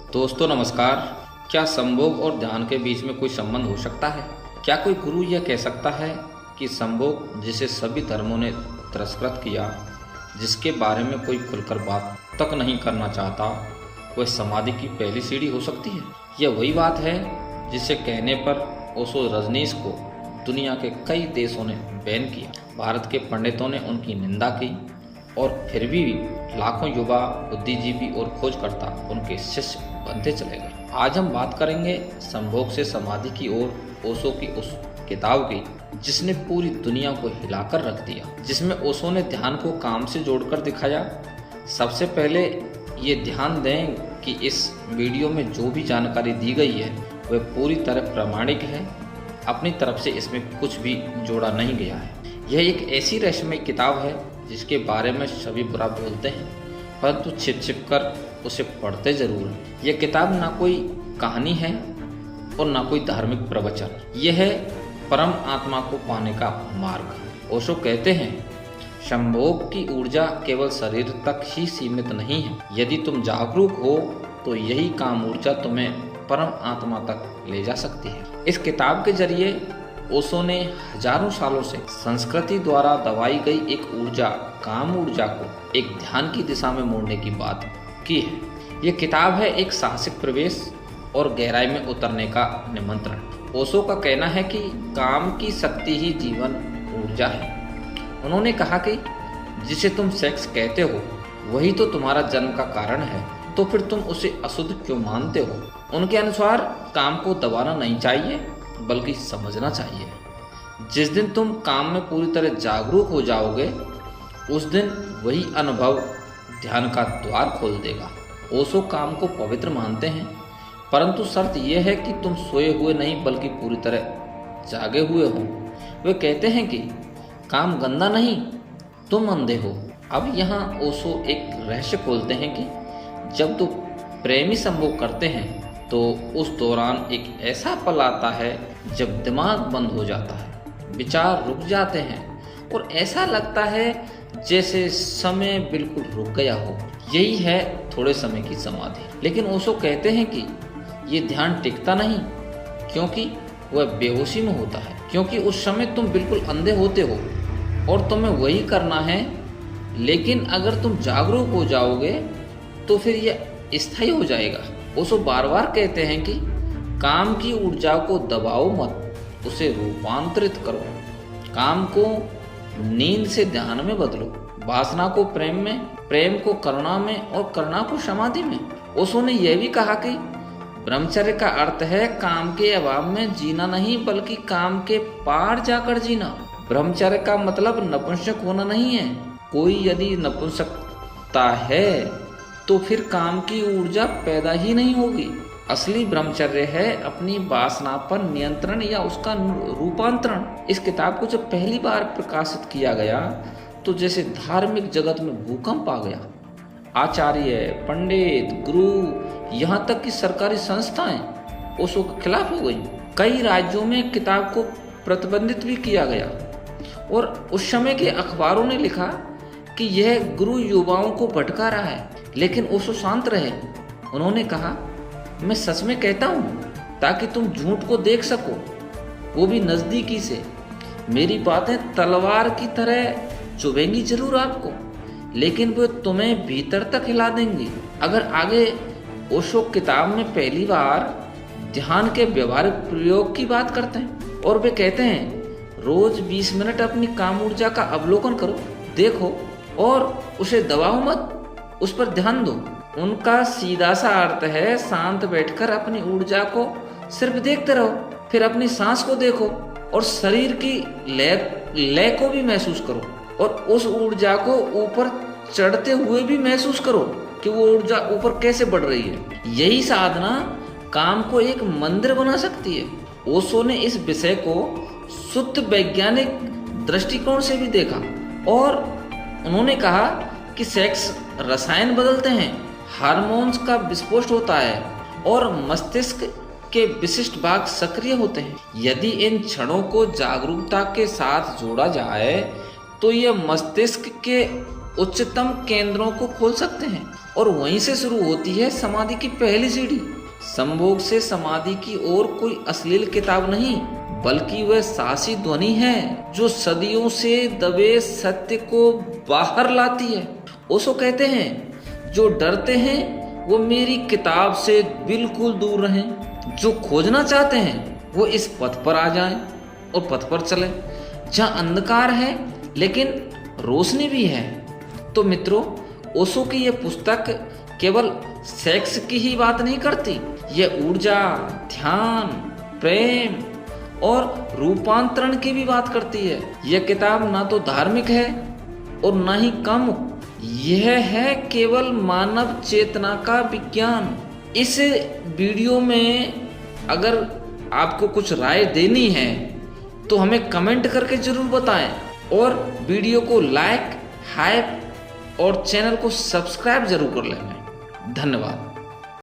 दोस्तों नमस्कार। क्या संभोग और ध्यान के बीच में कोई संबंध हो सकता है? क्या कोई गुरु यह कह सकता है कि संभोग, जिसे सभी धर्मों ने तिरस्कृत किया, जिसके बारे में कोई खुलकर बात तक नहीं करना चाहता, वह समाधि की पहली सीढ़ी हो सकती है? यह वही बात है जिसे कहने पर ओशो रजनीश को दुनिया के कई देशों ने बैन किया। भारत के पंडितों ने उनकी निंदा की और फिर भी लाखों युवा, बुद्धिजीवी और खोजकर्ता उनके शिष्य बनते चले गए। आज हम बात करेंगे संभोग से समाधि की ओर ओशो की उस किताब की जिसने पूरी दुनिया को हिलाकर रख दिया, जिसमें ओशो ने ध्यान को काम से जोड़कर दिखाया। सबसे पहले ये ध्यान दें कि इस वीडियो में जो भी जानकारी दी गई है वह पूरी तरह प्रामाणिक है। अपनी तरफ से इसमें कुछ भी जोड़ा नहीं गया है। यह एक ऐसी रहस्यमय किताब है जिसके बारे में सभी बुरा बोलते हैं, परंतु छिप छिप कर उसे पढ़ते जरूर हैं। यह किताब ना कोई कहानी है और ना कोई धार्मिक प्रवचन, यह है परम आत्मा को पाने का मार्ग। ओशो कहते हैं, संभोग की ऊर्जा केवल शरीर तक ही सीमित नहीं है। यदि तुम जागरूक हो तो यही काम ऊर्जा तुम्हें परम आत्मा तक ले जा सकती है। इस किताब के जरिए ओशो ने हजारों सालों से संस्कृति द्वारा दबाई गई एक ऊर्जा, काम ऊर्जा को एक ध्यान की दिशा में मोड़ने की बात की है। यह किताब है एक साहसिक प्रवेश और गहराई में उतरने का निमंत्रण। ओशो का कहना है कि काम की शक्ति ही जीवन ऊर्जा है। उन्होंने कहा कि जिसे तुम सेक्स कहते हो वही तो तुम्हारा जन्म का कारण है, तो फिर तुम उसे अशुद्ध क्यों मानते हो? उनके अनुसार काम को दबाना नहीं चाहिए बल्कि समझना चाहिए। जिस दिन तुम काम में पूरी तरह जागरूक हो जाओगे उस दिन वही अनुभव ध्यान का द्वार खोल देगा। ओशो काम को पवित्र मानते हैं, परंतु शर्त यह है कि तुम सोए हुए नहीं बल्कि पूरी तरह जागे हुए हो। वे कहते हैं कि काम गंदा नहीं, तुम अंधे हो। अब यहाँ ओशो एक रहस्य खोलते हैं कि जब दो प्रेमी संभोग करते हैं तो उस दौरान एक ऐसा पल आता है जब दिमाग बंद हो जाता है, विचार रुक जाते हैं और ऐसा लगता है जैसे समय बिल्कुल रुक गया हो। यही है थोड़े समय की समाधि। लेकिन ओशो कहते हैं कि ये ध्यान टिकता नहीं, क्योंकि वह बेहोशी में होता है, क्योंकि उस समय तुम बिल्कुल अंधे होते हो और तुम्हें वही करना है। लेकिन अगर तुम जागरूक हो जाओगे तो फिर यह स्थायी हो जाएगा। ओशो बार बार कहते हैं कि काम की ऊर्जा को दबाओ मत, उसे रूपांतरित करो। काम को नींद से ध्यान में बदलो, वासना को प्रेम में, प्रेम को करुणा में और करुणा को समाधि में। ओशो ने यह भी कहा कि ब्रह्मचर्य का अर्थ है काम के अभाव में जीना नहीं बल्कि काम के पार जाकर जीना। ब्रह्मचर्य का मतलब नपुंसक होना नहीं है। कोई यदि नपुंसकता है तो फिर काम की ऊर्जा पैदा ही नहीं होगी। असली ब्रह्मचर्य है अपनी वासना पर नियंत्रण या उसका रूपांतरण। इस किताब को जब पहली बार प्रकाशित किया गया तो जैसे धार्मिक जगत में भूकंप आ गया। आचार्य, पंडित, गुरु, यहाँ तक कि सरकारी संस्थाएं ओशो के खिलाफ हो गई। कई राज्यों में किताब को प्रतिबंधित भी किया गया और उस समय के अखबारों ने लिखा कि यह गुरु युवाओं को भटका रहा है। लेकिन ओशो शांत रहे। उन्होंने कहा, मैं सच में कहता हूँ ताकि तुम झूठ को देख सको, वो भी नज़दीकी से। मेरी बातें तलवार की तरह चुभेंगी जरूर आपको, लेकिन वो तुम्हें भीतर तक हिला देंगी। अगर आगे ओशो किताब में पहली बार ध्यान के व्यवहारिक प्रयोग की बात करते हैं और वे कहते हैं रोज 20 मिनट अपनी काम ऊर्जा का अवलोकन करो, देखो और उसे दबाओ मत, उस पर ध्यान दो। उनका सीधा सा अर्थ है शांत बैठकर अपनी ऊर्जा को सिर्फ देखते रहो, फिर अपनी सांस को देखो और शरीर की लय को भी महसूस करो और उस ऊर्जा को ऊपर चढ़ते हुए भी महसूस करो कि वो ऊर्जा ऊपर कैसे बढ़ रही है। यही साधना काम को एक मंदिर बना सकती है। ओशो ने इस विषय को शुद्ध वैज्ञानिक दृष्टिकोण से भी देखा और उन्होंने कहा कि सेक्स रसायन बदलते हैं, हार्मोन्स का विस्फोट होता है और मस्तिष्क के विशिष्ट भाग सक्रिय होते हैं। यदि इन क्षणों को जागरूकता के साथ जोड़ा जाए तो यह मस्तिष्क के उच्चतम केंद्रों को खोल सकते हैं और वहीं से शुरू होती है समाधि की पहली सीढ़ी। संभोग से समाधि की ओर कोई अश्लील किताब नहीं, बल्कि वह सासी ध्वनि है जो सदियों से दबे सत्य को बाहर लाती है। ओशो कहते हैं, जो डरते हैं वो मेरी किताब से बिल्कुल दूर रहें, जो खोजना चाहते हैं वो इस पथ पर आ जाएं और पथ पर चलें जहाँ अंधकार है लेकिन रोशनी भी है। तो मित्रों, ओशो की यह पुस्तक केवल सेक्स की ही बात नहीं करती, यह ऊर्जा, ध्यान, प्रेम और रूपांतरण की भी बात करती है। यह किताब ना तो धार्मिक है और ना ही कम, यह है केवल मानव चेतना का विज्ञान। इस वीडियो में अगर आपको कुछ राय देनी है तो हमें कमेंट करके जरूर बताएं और वीडियो को लाइक, हाइप और चैनल को सब्सक्राइब जरूर कर लेना। धन्यवाद।